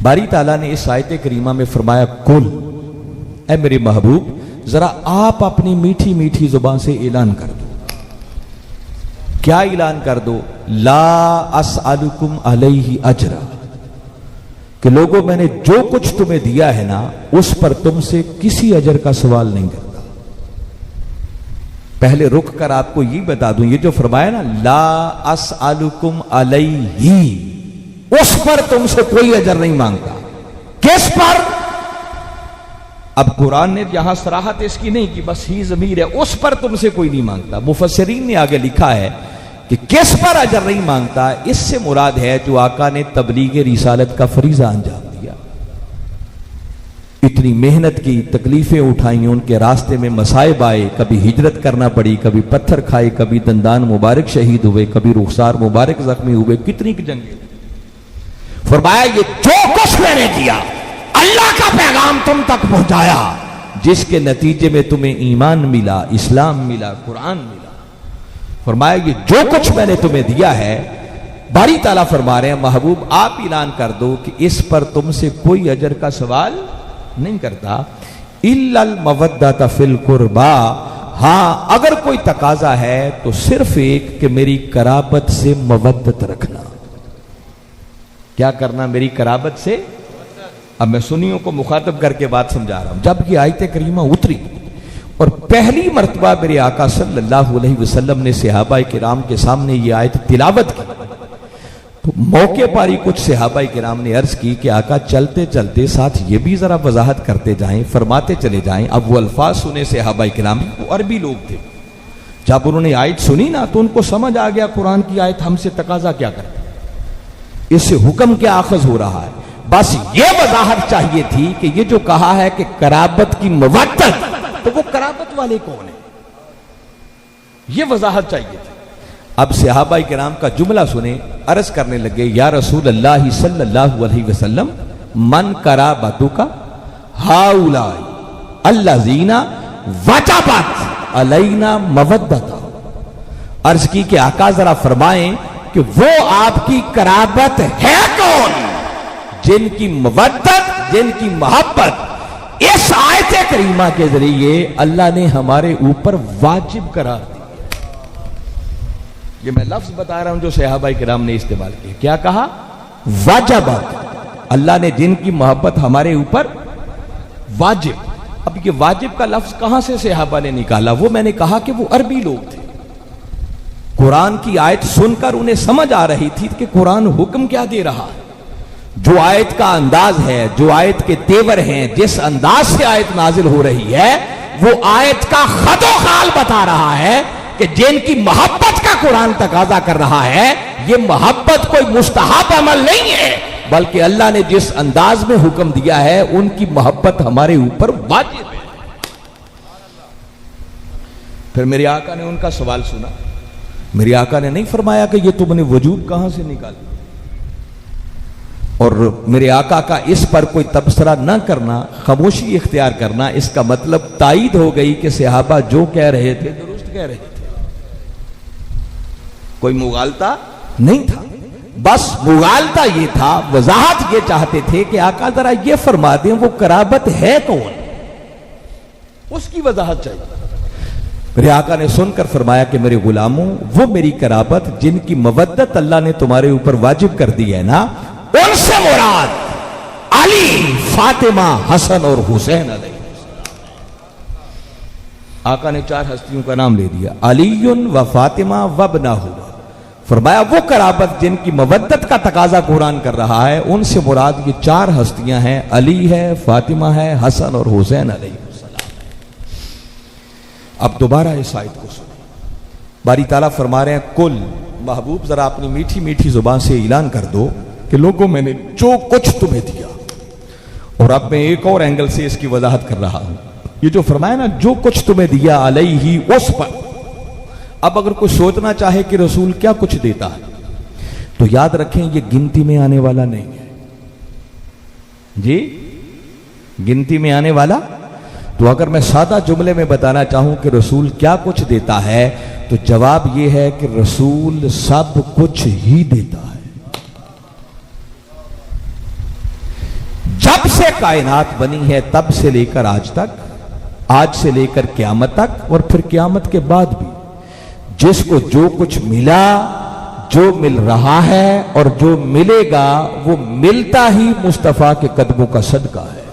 باری تعالیٰ نے اس آیت کریمہ میں فرمایا کل، اے میرے محبوب ذرا آپ اپنی میٹھی میٹھی زبان سے اعلان کر دو۔ کیا اعلان کر دو؟ لا اسألکم علیہ اجرا، کہ لوگوں میں نے جو کچھ تمہیں دیا ہے نا اس پر تم سے کسی اجر کا سوال نہیں کرتا۔ پہلے رک کر آپ کو یہ بتا دوں، یہ جو فرمایا نا لا اسألکم علیہ، اس پر تم سے کوئی اجر نہیں مانگتا۔ کس پر؟ اب قرآن نے یہاں صراحت اس کی نہیں کی، بس ہی ضمیر ہے، اس پر تم سے کوئی نہیں مانگتا۔ مفسرین نے آگے لکھا ہے کہ کس پر اجر نہیں مانگتا، اس سے مراد ہے جو آقا نے تبلیغ رسالت کا فریضہ انجام دیا، اتنی محنت کی، تکلیفیں اٹھائیں، ان کے راستے میں مصائب آئے، کبھی ہجرت کرنا پڑی، کبھی پتھر کھائے، کبھی دندان مبارک شہید ہوئے، کبھی رخسار مبارک زخمی ہوئے، کتنی کی جنگیں۔ فرمایا یہ جو کچھ میں نے دیا، اللہ کا پیغام تم تک پہنچایا، جس کے نتیجے میں تمہیں ایمان ملا، اسلام ملا، قرآن ملا۔ فرمایا یہ جو کچھ میں نے تمہیں دیا ہے، باری تعالیٰ فرما رہے ہیں محبوب آپ اعلان کر دو کہ اس پر تم سے کوئی اجر کا سوال نہیں کرتا، الا المودۃ فی القربى، ہاں اگر کوئی تقاضا ہے تو صرف ایک کہ میری قرابت سے مودت رکھنا۔ کیا کرنا؟ میری قرابت سے۔ اب میں سنیوں کو مخاطب کر کے بات سمجھا رہا ہوں۔ جب یہ آیت کریمہ اتری اور پہلی مرتبہ میرے آقا صلی اللہ علیہ وسلم نے صحابہ کرام کے سامنے یہ آیت تلاوت کی تو موقع پر ہی کچھ صحابہ کرام نے عرض کی کہ آقا چلتے چلتے ساتھ یہ بھی ذرا وضاحت کرتے جائیں، فرماتے چلے جائیں۔ اب وہ الفاظ سنے صحابہ کرام، وہ عربی لوگ تھے، جب انہوں نے آیت سنی نا تو ان کو سمجھ آ گیا قرآن کی آیت ہم سے تقاضا کیا کرتی، اس سے حکم کیا آخذ ہو رہا ہے۔ بس یہ وضاحت چاہیے تھی کہ یہ جو کہا ہے کہ قرابت کی مودت، تو وہ قرابت والے کون ہیں، یہ وضاحت چاہیے تھی۔ اب صحابہ کرام کا جملہ سنیں، عرض کرنے لگے یا رسول اللہ صلی اللہ علیہ وسلم من قرابتک ہؤلاء الذین وجبت علینا مودۃ۔ عرض کی کہ آقا ذرا فرمائیں کہ وہ آپ کی قرابت ہے کون جن کی مودت، جن کی محبت اس آیت کریمہ کے ذریعے اللہ نے ہمارے اوپر واجب قرار دی۔ یہ میں لفظ بتا رہا ہوں جو صحابہ کرام نے استعمال کیا۔ کیا کہا؟ واجبت، اللہ نے جن کی محبت ہمارے اوپر واجب۔ اب یہ واجب کا لفظ کہاں سے صحابہ نے نکالا؟ وہ میں نے کہا کہ وہ عربی لوگ تھے، قرآن کی آیت سن کر انہیں سمجھ آ رہی تھی کہ قرآن حکم کیا دے رہا ہے، جو آیت کا انداز ہے، جو آیت کے تیور ہیں، جس انداز سے آیت نازل ہو رہی ہے، وہ آیت کا خط و خال بتا رہا ہے کہ جن کی محبت کا قرآن تقاضا کر رہا ہے، یہ محبت کوئی مستحب عمل نہیں ہے، بلکہ اللہ نے جس انداز میں حکم دیا ہے ان کی محبت ہمارے اوپر واجب ہے۔ پھر میرے آقا نے ان کا سوال سنا، میرے آقا نے نہیں فرمایا کہ یہ تم نے وجوب کہاں سے نکالا، اور میرے آقا کا اس پر کوئی تبصرہ نہ کرنا، خاموشی اختیار کرنا، اس کا مطلب تائید ہو گئی کہ صحابہ جو کہہ رہے تھے درست کہہ رہے تھے، کوئی مغالطہ نہیں تھا۔ بس مغالطہ یہ تھا، وضاحت یہ چاہتے تھے کہ آقا ذرا یہ فرما دیں وہ قرابت ہے کون، اس کی وضاحت چاہیے۔ میرے آقا نے سن کر فرمایا کہ میرے غلاموں، وہ میری قرابت جن کی مودت اللہ نے تمہارے اوپر واجب کر دی ہے نا، ان سے مراد علی، فاطمہ، حسن اور حسین علیہ۔ آقا نے 4 ہستیوں کا نام لے دیا، علی و فاطمہ و ابنہ۔ فرمایا وہ قرابت جن کی مودت کا تقاضا قرآن کر رہا ہے، ان سے مراد یہ 4 ہستیاں ہیں، علی ہے، فاطمہ ہے، حسن اور حسین علیہ السلام۔ اب دوبارہ اس آیت کو سنیں، باری تعالیٰ فرما رہے ہیں کل، محبوب ذرا اپنی میٹھی میٹھی زبان سے اعلان کر دو کہ لوگوں میں نے جو کچھ تمہیں دیا۔ اور اب میں ایک اور اینگل سے اس کی وضاحت کر رہا ہوں، یہ جو فرمایا نا جو کچھ تمہیں دیا علیہ، اس پر۔ اب اگر کوئی سوچنا چاہے کہ رسول کیا کچھ دیتا ہے تو یاد رکھیں یہ گنتی میں آنے والا نہیں ہے جی، گنتی میں آنے والا۔ تو اگر میں سادہ جملے میں بتانا چاہوں کہ رسول کیا کچھ دیتا ہے تو جواب یہ ہے کہ رسول سب کچھ ہی دیتا ہے۔ سے کائنات بنی ہے تب سے لے کر آج تک، آج سے لے کر قیامت تک، اور پھر قیامت کے بعد بھی جس کو جو کچھ ملا، جو مل رہا ہے اور جو ملے گا، وہ ملتا ہی مصطفیٰ کے قدموں کا صدقہ ہے۔